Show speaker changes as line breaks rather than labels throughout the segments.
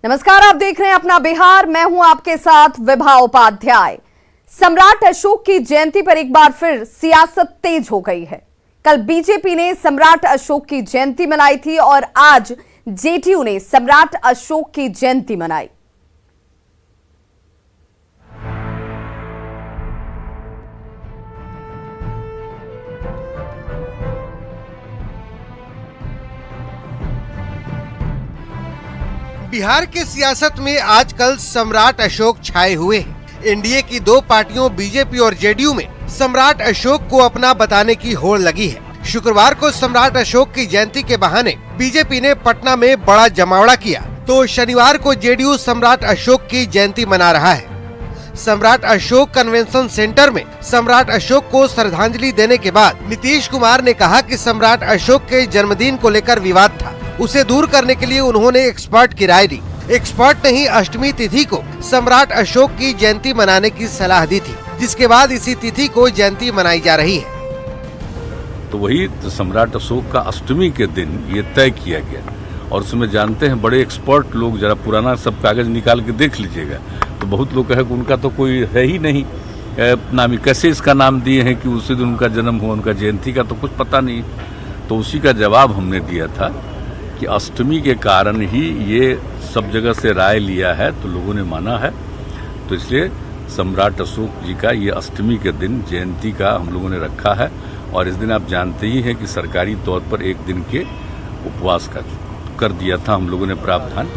नमस्कार, आप देख रहे हैं अपना बिहार। मैं हूं आपके साथ विभा उपाध्याय। सम्राट अशोक की जयंती पर एक बार फिर सियासत तेज हो गई है। कल बीजेपी ने सम्राट अशोक की जयंती मनाई थी और आज जेडीयू ने सम्राट अशोक की जयंती मनाई।
बिहार के सियासत में आजकल सम्राट अशोक छाए हुए हैं। एनडीए की दो पार्टियों बीजेपी और जेडीयू में सम्राट अशोक को अपना बताने की होड़ लगी है। शुक्रवार को सम्राट अशोक की जयंती के बहाने बीजेपी ने पटना में बड़ा जमावड़ा किया, तो शनिवार को जेडीयू सम्राट अशोक की जयंती मना रहा है। सम्राट अशोक कन्वेंशन सेंटर में सम्राट अशोक को श्रद्धांजलि देने के बाद नीतीश कुमार ने कहा कि सम्राट अशोक के जन्मदिन को लेकर विवाद था, उसे दूर करने के लिए उन्होंने एक्सपर्ट की राय दी। एक्सपर्ट ने ही अष्टमी तिथि को सम्राट अशोक की जयंती मनाने की सलाह दी थी, जिसके बाद इसी तिथि को जयंती मनाई जा रही है।
तो वही सम्राट अशोक का अष्टमी के दिन ये तय किया गया और उसमें जानते हैं बड़े एक्सपर्ट लोग, जरा पुराना सब कागज निकाल के देख लीजिएगा तो बहुत लोग कहे कि उनका तो कोई है ही नहीं नामी, कैसे इसका नाम दिए हैं कि उसी दिन उनका जन्म हुआ, उनका जयंती का तो कुछ पता नहीं। तो उसी का जवाब हमने दिया था कि अष्टमी के कारण ही ये सब जगह से राय लिया है, तो लोगों ने माना है। तो इसलिए सम्राट अशोक जी का ये अष्टमी के दिन जयंती का हम लोगों ने रखा है और इस दिन आप जानते ही हैं कि सरकारी तौर पर एक दिन के उपवास का कर दिया था हम लोगों ने प्रावधान।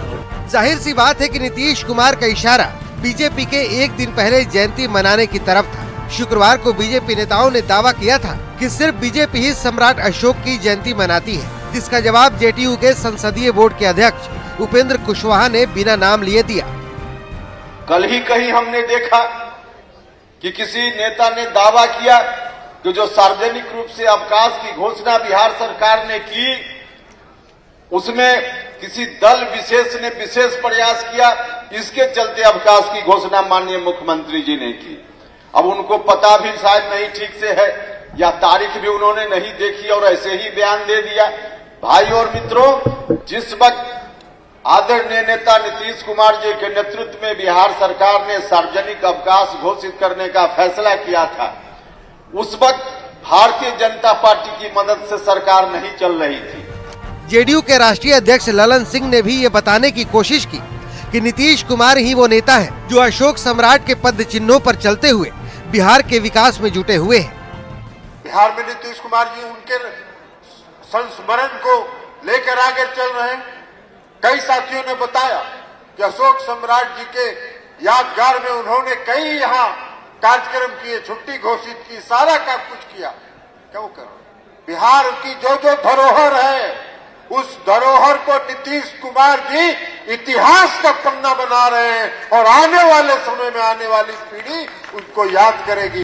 जाहिर सी बात है कि नीतीश कुमार का इशारा बीजेपी के एक दिन पहले जयंती मनाने की तरफ था। शुक्रवार को बीजेपी नेताओं ने दावा किया था कि सिर्फ बीजेपी ही सम्राट अशोक की जयंती मनाती है, जिसका जवाब जेडीयू के संसदीय बोर्ड के अध्यक्ष उपेंद्र कुशवाहा ने बिना नाम लिए दिया।
कल ही कहीं हमने देखा कि किसी नेता ने दावा किया कि जो सार्वजनिक रूप से अवकाश की घोषणा बिहार सरकार ने की, उसमें किसी दल विशेष ने विशेष प्रयास किया, इसके चलते अवकाश की घोषणा माननीय मुख्यमंत्री जी ने की। अब उनको पता भी शायद नहीं ठीक से है या तारीख भी उन्होंने नहीं देखी और ऐसे ही बयान दे दिया। भाई और मित्रों, जिस वक्त आदरणीय नेता नीतीश कुमार जी के नेतृत्व में बिहार सरकार ने सार्वजनिक अवकाश घोषित करने का फैसला किया था, उस वक्त भारतीय जनता पार्टी की मदद से सरकार नहीं चल रही थी।
जेडीयू के राष्ट्रीय अध्यक्ष ललन सिंह ने भी ये बताने की कोशिश की कि नीतीश कुमार ही वो नेता है जो अशोक सम्राट के पद चिन्हों पर चलते हुए बिहार के विकास में जुटे हुए हैं।
बिहार में नीतीश कुमार जी उनके संस्मरण को लेकर आगे चल रहे हैं। कई साथियों ने बताया कि अशोक सम्राट जी के यादगार में उन्होंने कई यहाँ कार्यक्रम किए, छुट्टी घोषित की, सारा का कुछ किया। क्यों करो? बिहार की जो जो धरोहर है, उस धरोहर को नीतीश कुमार जी इतिहास का पन्ना बना रहे हैं और आने वाले समय में आने वाली पीढ़ी उसको याद करेगी।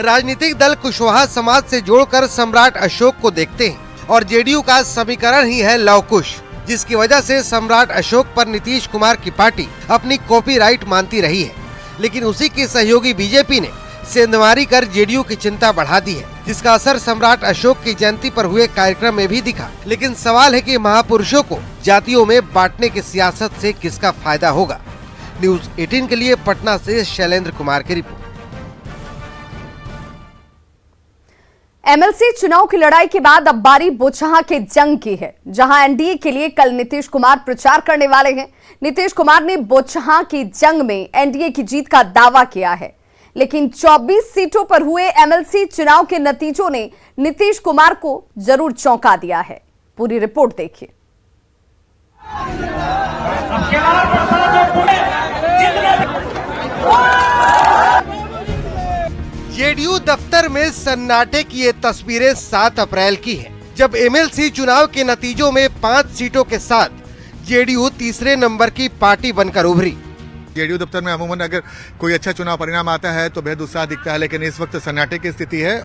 राजनीतिक दल कुशवाहा समाज से जोड़कर सम्राट अशोक को देखते हैं और जेडीयू का समीकरण ही है लव कुश, जिसकी वजह से सम्राट अशोक पर नीतीश कुमार की पार्टी अपनी कॉपीराइट मानती रही है। लेकिन उसी की सहयोगी बीजेपी ने सेंधमारी कर जेडीयू की चिंता बढ़ा दी है, जिसका असर सम्राट अशोक की जयंती पर हुए कार्यक्रम में भी दिखा। लेकिन सवाल है कि महापुरुषों को जातियों में बांटने की सियासत से किसका फायदा होगा। न्यूज 18 के लिए पटना से शैलेंद्र कुमार की रिपोर्ट।
एमएलसी चुनाव की लड़ाई के बाद अब बारी बोचहा के जंग की है, जहां एनडीए के लिए कल नीतीश कुमार प्रचार करने वाले हैं। नीतीश कुमार ने बोचहा की जंग में एनडीए की जीत का दावा किया है, लेकिन 24 सीटों पर हुए एमएलसी चुनाव के नतीजों ने नीतीश कुमार को जरूर चौंका दिया है। पूरी रिपोर्ट देखिए।
जेडीयू दफ्तर में सन्नाटे की ये तस्वीरें 7 अप्रैल की हैं, जब एमएलसी चुनाव के नतीजों में 5 सीटों के साथ जेडीयू तीसरे नंबर की पार्टी बनकर उभरी।
जेडीयू दफ्तर में अमूमन अगर कोई अच्छा चुनाव परिणाम आता है तो बेहद उत्साह दिखता है, लेकिन इस वक्त सन्नाटे की स्थिति है।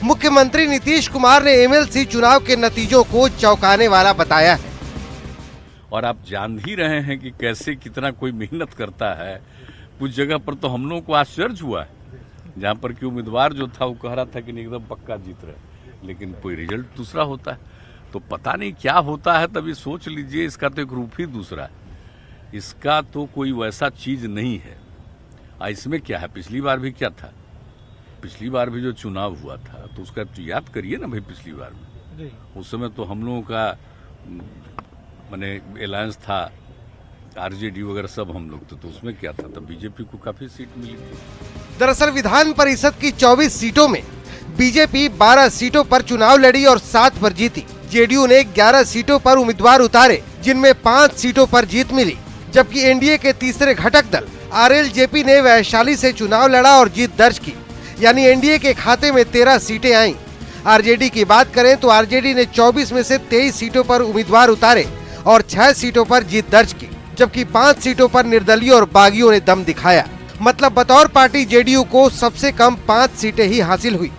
मुख्यमंत्री नीतीश कुमार ने एमएलसी चुनाव के नतीजों को चौंकाने वाला बताया है।
और आप जान ही रहे हैं कि कैसे कितना कोई मेहनत करता है। कुछ जगह पर तो हम लोगों को आश्चर्य हुआ है, जहां पर कि उम्मीदवार जो था वो कह रहा था कि एकदम पक्का जीत रहे, लेकिन कोई रिजल्ट दूसरा होता है। तो पता नहीं क्या होता है, तभी सोच लीजिए। इसका तो एक रूप ही दूसरा है, इसका तो कोई वैसा चीज नहीं है। इसमें क्या है, पिछली बार भी क्या था, पिछली बार भी जो चुनाव हुआ था तो उसका तो याद करिए ना भाई। पिछली बार में उस समय तो हम लोगों का माने अलायंस था, आरजेडी वगैरह सब हम लोग तो उसमें क्या था, तब बीजेपी को काफी सीट मिली थी।
दरअसल विधान परिषद की 24 सीटों में बीजेपी 12 सीटों पर चुनाव लड़ी और 7 पर जीती। जेडीयू ने 11 सीटों पर उम्मीदवार उतारे, जिनमें 5 सीटों पर जीत मिली, जबकि एनडीए के तीसरे घटक दल आरएलजेपी ने वैशाली से चुनाव लड़ा और जीत दर्ज की, यानी एनडीए के खाते में 13 सीटें आईं। आरजेडी की बात करें तो आरजेडी ने 24 में से 23 सीटों पर उम्मीदवार उतारे और 6 सीटों पर जीत दर्ज की, जबकि 5 सीटों पर निर्दलीय और बागियों ने दम दिखाया। मतलब बतौर पार्टी जेडीयू को सबसे कम 5 सीटें ही हासिल हुई।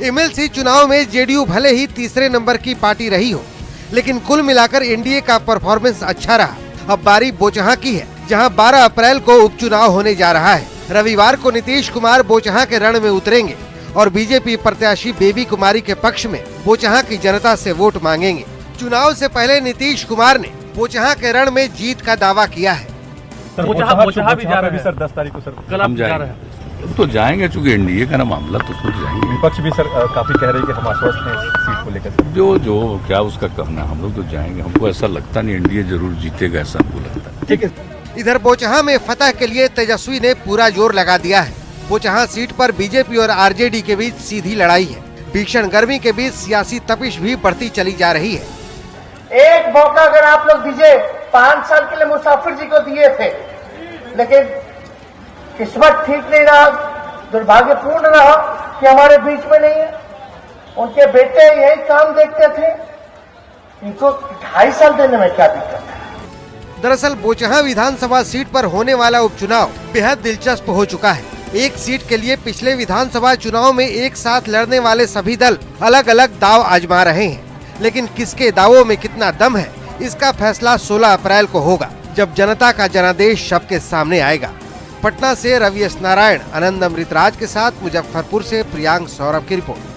एमएलसी चुनाव में जेडीयू भले ही तीसरे नंबर की पार्टी रही हो, लेकिन कुल मिलाकर एनडीए का परफॉर्मेंस अच्छा रहा। अब बारी बोचहां की है, जहां 12 अप्रैल को उपचुनाव होने जा रहा है। रविवार को नीतीश कुमार बोचहां के रण में उतरेंगे और बीजेपी प्रत्याशी बेबी कुमारी के पक्ष में बोचहां की जनता से वोट मांगेंगे। चुनाव से पहले नीतीश कुमार ने बोचहां के रण में जीत का दावा किया है।
बोचहां भी जा रहे हैं सर 10 तारीख को सर।
कल हम जाएंगे तो जाएंगे, चूंकि एनडीए का ना मामला तो उसमें जाएंगे।
विपक्ष भी सर काफी कह रही है कि हम आश्वस्त हैं इस सीट को लेकर।
जो क्या उसका कहना, हम लोग तो जाएंगे। हमको ऐसा लगता नहीं एनडीए जरूर जीतेगा, ऐसा हमको लगता है।
ठीक है।
इधर बोचहां में फतह के लिए तेजस्वी ने पूरा जोर लगा दिया है। बोचहां सीट पर बीजेपी और आरजेडी के बीच सीधी लड़ाई है। भीषण गर्मी के बीच सियासी तपिश भी बढ़ती चली जा रही है।
एक मौका अगर आप लोग दीजिए, 5 साल के लिए मुसाफिर जी को दिए थे, लेकिन किस्मत ठीक नहीं रहा, दुर्भाग्यपूर्ण रहा कि हमारे बीच में नहीं है। उनके बेटे यही काम देखते थे, इनको 2.5 साल देने में क्या दिक्कत है।
दरअसल बोचहां विधानसभा सीट पर होने वाला उपचुनाव बेहद दिलचस्प हो चुका है। एक सीट के लिए पिछले विधानसभा चुनाव में एक साथ लड़ने वाले सभी दल अलग अलग दाव आजमा रहे हैं, लेकिन किसके दावों में कितना दम है, इसका फैसला 16 अप्रैल को होगा, जब जनता का जनादेश सबके सामने आएगा। पटना से रवि एस नारायण, आनंद अमृतराज के साथ मुजफ्फरपुर से प्रियांक सौरभ की रिपोर्ट।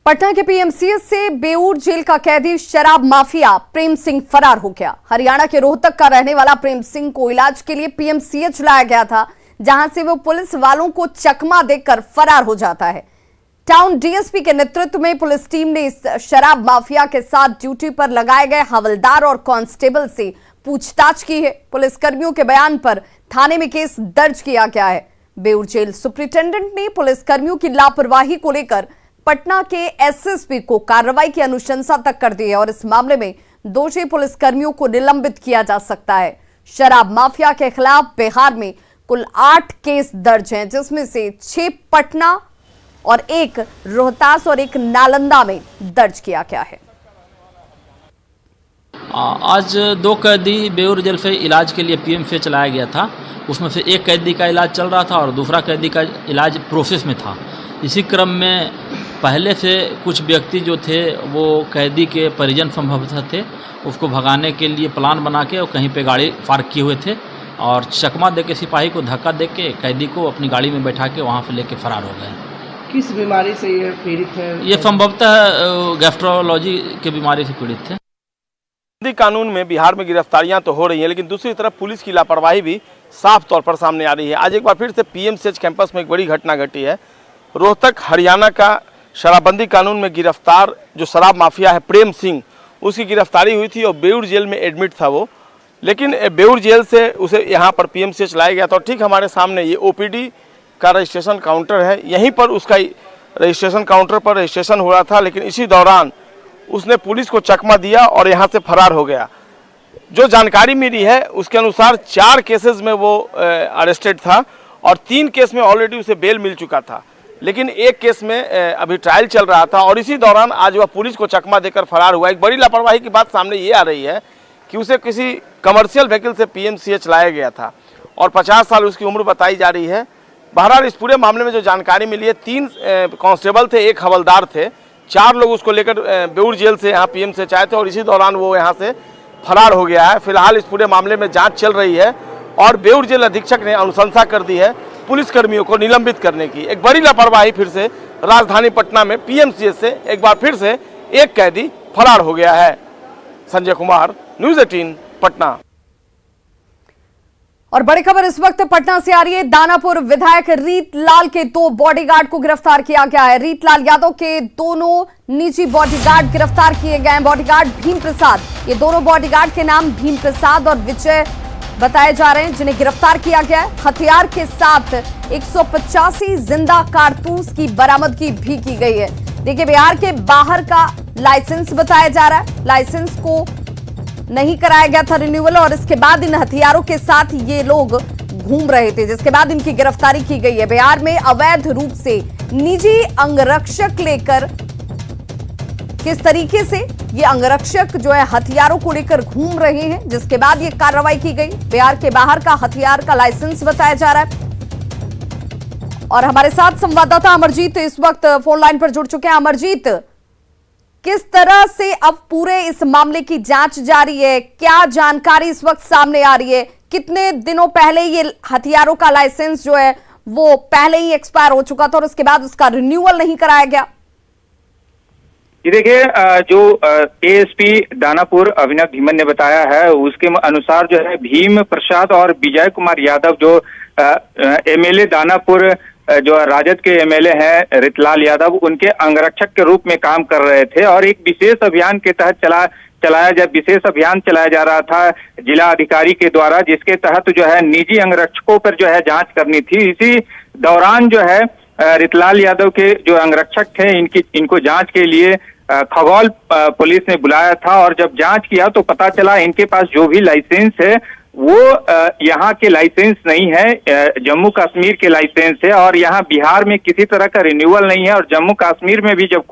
पटना के पीएमसीएच से बेऊर जेल का कैदी शराब माफिया प्रेम सिंह फरार हो गया। हरियाणा के रोहतक का रहने वाला प्रेम सिंह को इलाज के लिए पीएमसीएच लाया गया था, जहां से वो पुलिस वालों को चकमा देकर फरार हो जाता है। टाउन डीएसपी के नेतृत्व में पुलिस टीम ने इस शराब माफिया के साथ ड्यूटी पर लगाए गए हवलदार और कांस्टेबल से पूछताछ की है। पुलिस कर्मियों के बयान पर थाने में केस दर्ज किया गया है। बेऊर जेल सुपरिटेंडेंट ने पुलिस कर्मियों की लापरवाही को लेकर पटना के एसएसपी को कार्रवाई की अनुशंसा तक कर दी है और इस मामले में दोषी पुलिस कर्मियों को निलंबित किया जा सकता है। शराब माफिया के खिलाफ बिहार में कुल 8 केस दर्ज हैं, जिसमें से 6 पटना और 1 रोहतास और 1 नालंदा में दर्ज किया गया है।
आज 2 कैदी बेऊर जेल से इलाज के लिए पीएमसीएच चलाया गया था। उसमें से एक कैदी का इलाज चल रहा था और दूसरा कैदी का इलाज प्रोसेस में था। इसी क्रम में पहले से कुछ व्यक्ति जो थे वो कैदी के परिजन संभवतः थे, उसको भगाने के लिए प्लान बना के और कहीं पे गाड़ी पार्क किए हुए थे और चकमा दे के सिपाही को धक्का दे के कैदी को अपनी गाड़ी में बैठा के वहाँ से लेके फरार हो गए।
किस बीमारी से ये पीड़ित है?
ये संभवतः गैस्ट्रोलॉजी की बीमारी से पीड़ित थे।
कानून में बिहार में गिरफ्तारियां तो हो रही हैं, लेकिन दूसरी तरफ पुलिस की लापरवाही भी साफ तौर पर सामने आ रही है। आज एक बार फिर से पीएमसीएच कैंपस में एक बड़ी घटना घटी है। रोहतक हरियाणा का शराबबंदी कानून में गिरफ्तार जो शराब माफिया है प्रेम सिंह, उसकी गिरफ्तारी हुई थी और बेऊर जेल में एडमिट था वो, लेकिन बेऊर जेल से उसे यहाँ पर पीएमसीएच लाया गया था। और ठीक हमारे सामने ये ओपीडी का रजिस्ट्रेशन काउंटर है, यहीं पर उसका रजिस्ट्रेशन काउंटर पर रजिस्ट्रेशन हो रहा था, लेकिन इसी दौरान उसने पुलिस को चकमा दिया और यहाँ से फरार हो गया। जो जानकारी मिली है उसके अनुसार 4 केसेस में वो अरेस्टेड था और 3 केस में ऑलरेडी उसे बेल मिल चुका था, लेकिन एक केस में अभी ट्रायल चल रहा था और इसी दौरान आज वह पुलिस को चकमा देकर फरार हुआ। एक बड़ी लापरवाही की बात सामने ये आ रही है कि उसे किसी कमर्शियल व्हीकल से पीएमसीएच लाया गया था और 50 साल उसकी उम्र बताई जा रही है। बहरहाल इस पूरे मामले में जो जानकारी मिली है, 3 कांस्टेबल थे, 1 हवलदार थे, 4 लोग उसको लेकर बेऊर जेल से यहाँ पीएमसीएच आए थे और इसी दौरान वो यहाँ से फरार हो गया है। फिलहाल इस पूरे मामले में जांच चल रही है और बेऊर जेल अधीक्षक ने अनुशंसा कर दी है पुलिसकर्मियों को निलंबित करने की। एक बड़ी लापरवाही फिर से राजधानी पटना में पीएमसीएच से एक बार फिर से एक कैदी फरार हो गया है। संजय कुमार, न्यूज़ 18 पटना।
और बड़ी खबर इस वक्त पटना से आ रही है। दानापुर विधायक रीतलाल के 2 बॉडीगार्ड को गिरफ्तार किया गया है। रीतलाल यादव के दोनों निजी बॉडीगार्ड गिरफ्तार किए गए हैं। बॉडीगार्ड भीम प्रसाद, ये दोनों बॉडीगार्ड के नाम भीम प्रसाद और विजय बताए जा रहे हैं, जिन्हें गिरफ्तार किया गया है। हथियार के साथ 185 जिंदा कारतूस की बरामदगी भी की गई है। देखिए, बिहार के बाहर का लाइसेंस बताया जा रहा है, लाइसेंस को नहीं कराया गया था रिन्यूअल, और इसके बाद इन हथियारों के साथ ये लोग घूम रहे थे, जिसके बाद इनकी गिरफ्तारी की गई है। बिहार में अवैध रूप से निजी अंगरक्षक लेकर किस तरीके से ये अंगरक्षक जो है हथियारों को लेकर घूम रहे हैं, जिसके बाद ये कार्रवाई की गई। बिहार के बाहर का हथियार का लाइसेंस बताया जा रहा है। और हमारे साथ संवाददाता अमरजीत इस वक्त फोन लाइन पर जुड़ चुके हैं। अमरजीत, किस तरह से अब पूरे इस मामले की जांच जारी है, क्या जानकारी इस वक्त सामने आ रही है? कितने दिनों पहले ये हथियारों का लाइसेंस जो है वो पहले ही एक्सपायर हो चुका था और उसके बाद उसका रिन्यूअल नहीं कराया गया?
ये देखिए, जो एएसपी दानापुर अभिनव धीमन ने बताया है उसके अनुसार जो है भीम प्रसाद और विजय कुमार यादव जो एमएलए दानापुर जो राजद के एमएलए हैं रीतलाल यादव, उनके अंगरक्षक के रूप में काम कर रहे थे और एक विशेष अभियान के तहत विशेष अभियान चलाया जा रहा था जिला अधिकारी के द्वारा, जिसके तहत जो है निजी अंगरक्षकों पर जो है जांच करनी थी। इसी दौरान जो है रीतलाल यादव के जो अंगरक्षक थे इनको जांच के लिए खगौल पुलिस ने बुलाया था और जब जांच किया तो पता चला इनके पास जो भी लाइसेंस है वो यहाँ के लाइसेंस नहीं है, जम्मू कश्मीर के लाइसेंस है और यहाँ बिहार में किसी तरह का रिन्यूअल नहीं है। और जम्मू कश्मीर में भी जब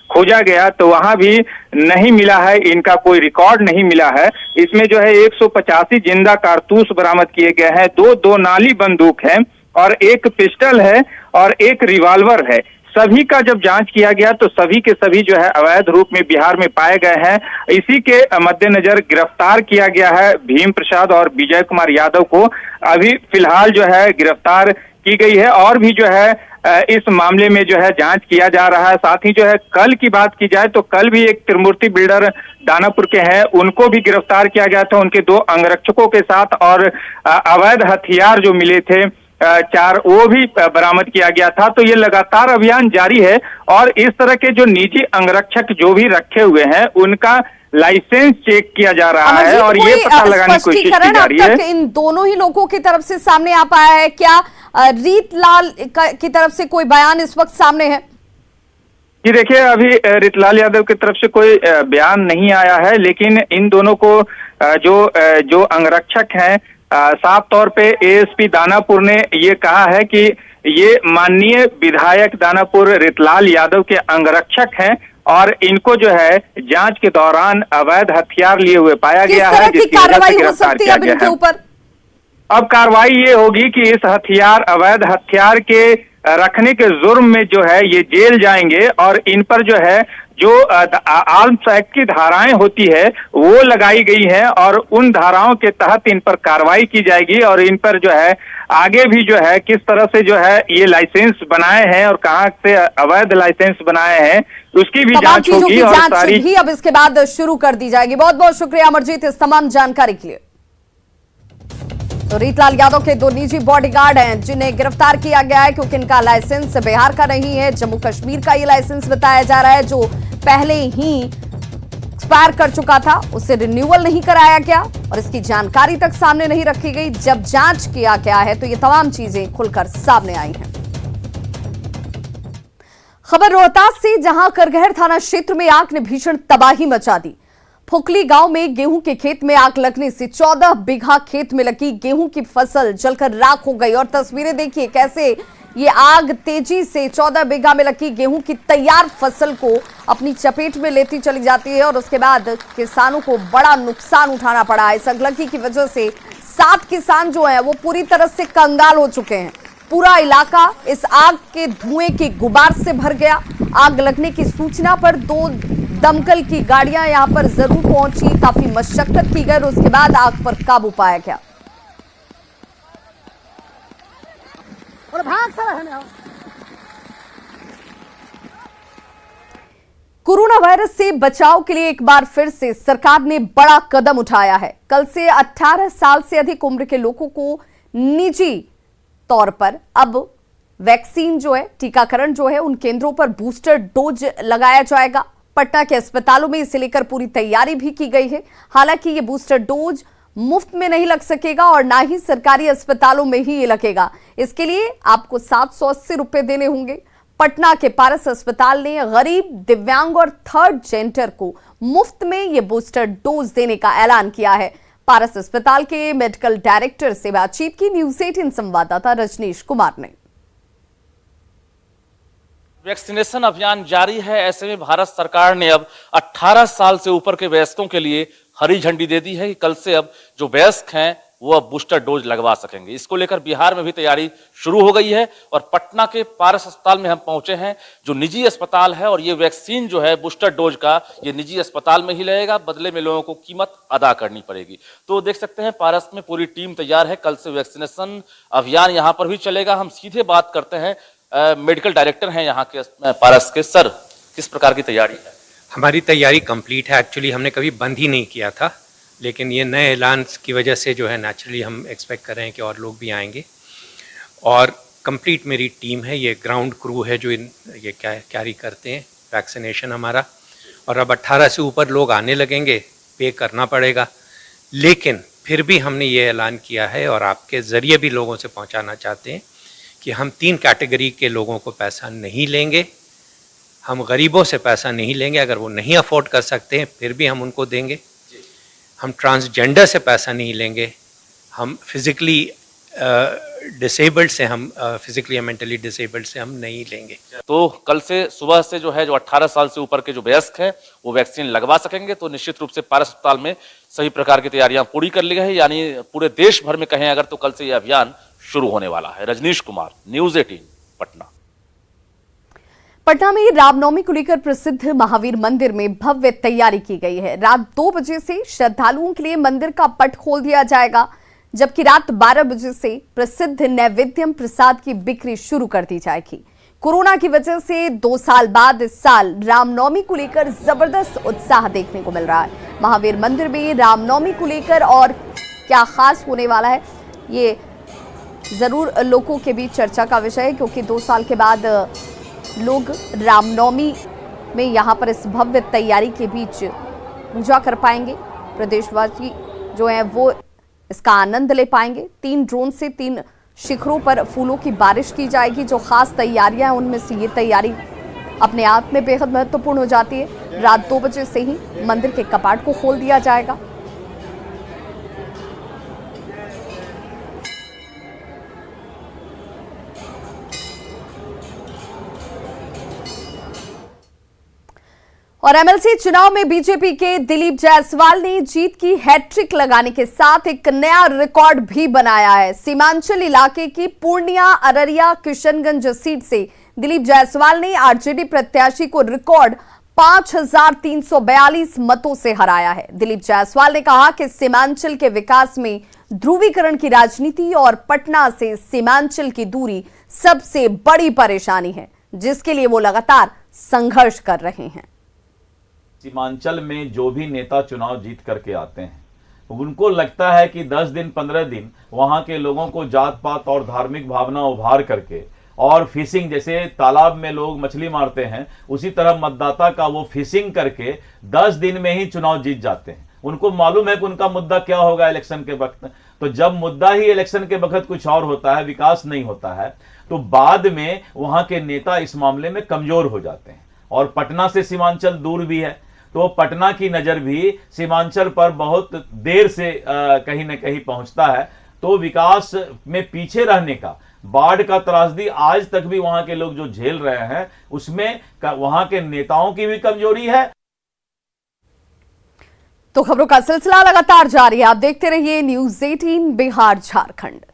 खोजा गया तो वहाँ भी नहीं मिला है, इनका कोई रिकॉर्ड नहीं मिला है। इसमें जो है 185 जिंदा कारतूस बरामद किए गए हैं, 2 नाली बंदूक है और एक पिस्टल है और एक रिवॉल्वर है। सभी का जब जांच किया गया तो सभी के सभी जो है अवैध रूप में बिहार में पाए गए हैं। इसी के मद्देनजर गिरफ्तार किया गया है भीम प्रसाद और विजय कुमार यादव को। अभी फिलहाल जो है गिरफ्तार की गई है और भी जो है इस मामले में जो है जांच किया जा रहा है। साथ ही जो है कल की बात की जाए तो कल भी एक त्रिमूर्ति बिल्डर दानापुर के हैं, उनको भी गिरफ्तार किया गया था, उनके 2 अंगरक्षकों के साथ, और अवैध हथियार जो मिले थे 4 वो भी बरामद किया गया था। तो ये लगातार अभियान जारी है और इस तरह के जो निजी अंगरक्षक जो भी रखे हुए हैं उनका लाइसेंस चेक किया जा रहा है और ये पता लगाने की कोशिश की जा रही है।
इन दोनों ही लोगों की तरफ से सामने आ पाया है क्या? रीतलाल की तरफ से कोई बयान इस वक्त सामने है?
जी देखिए, अभी रीतलाल यादव की तरफ से कोई बयान नहीं आया है, लेकिन इन दोनों को जो अंगरक्षक हैं साफ तौर पे एएसपी दानापुर ने ये कहा है कि ये माननीय विधायक दानापुर रीतलाल यादव के अंगरक्षक हैं और इनको जो है जांच के दौरान अवैध हथियार लिए हुए पाया गया है, जिसकी वजह से गिरफ्तार किया गया है। अब कार्रवाई ये होगी कि इस अवैध हथियार के रखने के जुर्म में जो है ये जेल जाएंगे और इन पर जो है जो आर्म्स एक्ट की धाराएं होती है वो लगाई गई है और उन धाराओं के तहत इन पर कार्रवाई की जाएगी और इन पर जो है आगे भी जो है किस तरह से जो है ये लाइसेंस बनाए हैं और कहां से अवैध लाइसेंस बनाए हैं उसकी भी जांच होगी और सारी
भी अब इसके बाद शुरू कर दी जाएगी। बहुत बहुत शुक्रिया अमरजीत इस तमाम जानकारी के लिए। तो रीतलाल यादव के 2 निजी बॉडीगार्ड हैं जिन्हें गिरफ्तार किया गया है क्योंकि इनका लाइसेंस बिहार का नहीं है, जम्मू कश्मीर का ये लाइसेंस बताया जा रहा है जो पहले ही एक्सपायर कर चुका था, उसे रिन्यूअल नहीं कराया गया और इसकी जानकारी तक सामने नहीं रखी गई। जब जांच किया गया है तो ये तमाम चीजें खुलकर सामने आई हैं। खबर रोहतास से, जहां करगहर थाना क्षेत्र में आग ने भीषण तबाही मचा दी। फुकली गांव में गेहूं के खेत में आग लगने से 14 बीघा खेत में लगी गेहूं की फसल जलकर राख हो गई और तस्वीरें देखिए कैसे ये आग तेजी से 14 बीघा में लगी गेहूं की तैयार फसल को अपनी चपेट में लेती चली जाती है और उसके बाद किसानों को बड़ा नुकसान उठाना पड़ा। इस अगलगी की वजह से 7 किसान जो हैं वो पूरी तरह से कंगाल हो चुके हैं। पूरा इलाका इस आग के धुएं के गुबार से भर गया। आग लगने की सूचना पर 2 दमकल की गाड़ियां यहां पर जरूर पहुंची, काफी मशक्कत की गई और उसके बाद आग पर काबू पाया गया। कोरोना वायरस से बचाव के लिए एक बार फिर से सरकार ने बड़ा कदम उठाया है। कल से 18 साल से अधिक उम्र के लोगों को निजी तौर पर अब वैक्सीन जो है, टीकाकरण जो है, उन केंद्रों पर बूस्टर डोज लगाया जाएगा। पटना के अस्पतालों में इसे लेकर पूरी तैयारी भी की गई है। हालांकि ये बूस्टर डोज मुफ्त में नहीं लग सकेगा और ना ही सरकारी अस्पतालों में ही ये लगेगा। इसके लिए आपको 780 रुपए देने होंगे। पटना के पारस अस्पताल ने गरीब, दिव्यांग और थर्ड जेंडर को मुफ्त में ये बूस्टर डोज देने का ऐलान किया है। पारस अस्पताल के मेडिकल डायरेक्टर से बातचीत की न्यूज़ 18 संवाददाता रजनीश कुमार ने।
वैक्सीनेशन अभियान जारी है। ऐसे में भारत सरकार ने अब 18 साल से ऊपर के वयस्कों के लिए हरी झंडी दे दी है कि कल से अब जो वयस्क हैं वो अब बूस्टर डोज लगवा सकेंगे। इसको लेकर बिहार में भी तैयारी शुरू हो गई है और पटना के पारस अस्पताल में हम पहुंचे हैं, जो निजी अस्पताल है, और ये वैक्सीन जो है बूस्टर डोज का ये निजी अस्पताल में ही लगेगा। बदले में लोगों को कीमत अदा करनी पड़ेगी। तो देख सकते हैं पारस में पूरी टीम तैयार है। कल से वैक्सीनेशन अभियान यहाँ पर भी चलेगा। हम सीधे बात करते हैं, मेडिकल डायरेक्टर हैं यहाँ के पारस के। सर, किस प्रकार की तैयारी है?
हमारी तैयारी कंप्लीट है। एक्चुअली हमने कभी बंद ही नहीं किया था, लेकिन ये नए ऐलान की वजह से जो है नेचुरली हम एक्सपेक्ट कर रहे हैं कि और लोग भी आएंगे। और कंप्लीट मेरी टीम है, ये ग्राउंड क्रू है जो ये कैरी करते हैं वैक्सीनेशन हमारा। और अब 18 से ऊपर लोग आने लगेंगे, पे करना पड़ेगा। लेकिन फिर भी हमने ये ऐलान किया है और आपके ज़रिए भी लोगों से पहुंचाना चाहते हैं कि हम 3 कैटेगरी के लोगों को पैसा नहीं लेंगे। हम गरीबों से पैसा नहीं लेंगे, अगर वो नहीं अफोर्ड कर सकते हैं फिर भी हम उनको देंगे। हम ट्रांसजेंडर से पैसा नहीं लेंगे। हम फिजिकली डिसेबल्ड से, हम फिजिकली या मेंटली डिसेबल्ड से हम नहीं लेंगे।
तो कल से सुबह से जो 18 साल से ऊपर के जो वयस्क हैं वो वैक्सीन लगवा सकेंगे। तो निश्चित रूप से पारस अस्पताल में सभी प्रकार की तैयारियां पूरी कर ली गई है। यानी पूरे देश भर में कहें अगर तो कल से यह अभियान शुरू होने वाला है। रजनीश कुमार, न्यूज़ 18 पटना।
पटना में रामनवमी को लेकर प्रसिद्ध महावीर मंदिर में भव्य तैयारी की गई है। रात 2 बजे से श्रद्धालुओं के लिए मंदिर का पट खोल दिया जाएगा, जबकि रात 12 बजे से प्रसिद्ध नैवेद्यम प्रसाद की बिक्री शुरू कर दी जाएगी। कोरोना की वजह से 2 साल बाद इस साल रामनवमी को लेकर जबरदस्त उत्साह देखने को मिल रहा है। महावीर मंदिर में रामनवमी को लेकर और क्या खास होने वाला है, ये जरूर लोगों के बीच चर्चा का विषय है, क्योंकि 2 साल के बाद लोग रामनवमी में यहाँ पर इस भव्य तैयारी के बीच पूजा कर पाएंगे। प्रदेशवासी जो हैं वो इसका आनंद ले पाएंगे। 3 ड्रोन से 3 शिखरों पर फूलों की बारिश की जाएगी। जो खास तैयारियां हैं उनमें से ये तैयारी अपने आप में बेहद महत्वपूर्ण हो जाती है। रात 2 बजे से ही मंदिर के कपाट को खोल दिया जाएगा। और एमएलसी चुनाव में बीजेपी के दिलीप जायसवाल ने जीत की हैट्रिक लगाने के साथ एक नया रिकॉर्ड भी बनाया है। सीमांचल इलाके की पूर्णिया, अररिया, किशनगंज सीट से दिलीप जायसवाल ने आरजेडी प्रत्याशी को रिकॉर्ड 5342 मतों से हराया है। दिलीप जायसवाल ने कहा कि सीमांचल के विकास में ध्रुवीकरण की राजनीति और पटना से सीमांचल की दूरी सबसे बड़ी परेशानी है, जिसके लिए वो लगातार संघर्ष कर रहे हैं।
सीमांचल में जो भी नेता चुनाव जीत करके आते हैं उनको लगता है कि 10 दिन 15 दिन वहां के लोगों को जात पात और धार्मिक भावना उभार करके और फिशिंग, जैसे तालाब में लोग मछली मारते हैं उसी तरह मतदाता का वो फिशिंग करके 10 दिन में ही चुनाव जीत जाते हैं। उनको मालूम है कि उनका मुद्दा क्या होगा इलेक्शन के वक्त। तो जब मुद्दा ही इलेक्शन के वक्त कुछ और होता है, विकास नहीं होता है, तो बाद में वहां के नेता इस मामले में कमजोर हो जाते हैं। और पटना से सीमांचल दूर भी है, तो पटना की नजर भी सीमांचल पर बहुत देर से कहीं न कहीं पहुंचता है। तो विकास में पीछे रहने का, बाढ़ का त्रासदी आज तक भी वहां के लोग जो झेल रहे हैं, उसमें वहां के नेताओं की भी कमजोरी है।
तो खबरों का सिलसिला लगातार जारी है। आप देखते रहिए न्यूज़ 18 बिहार झारखंड।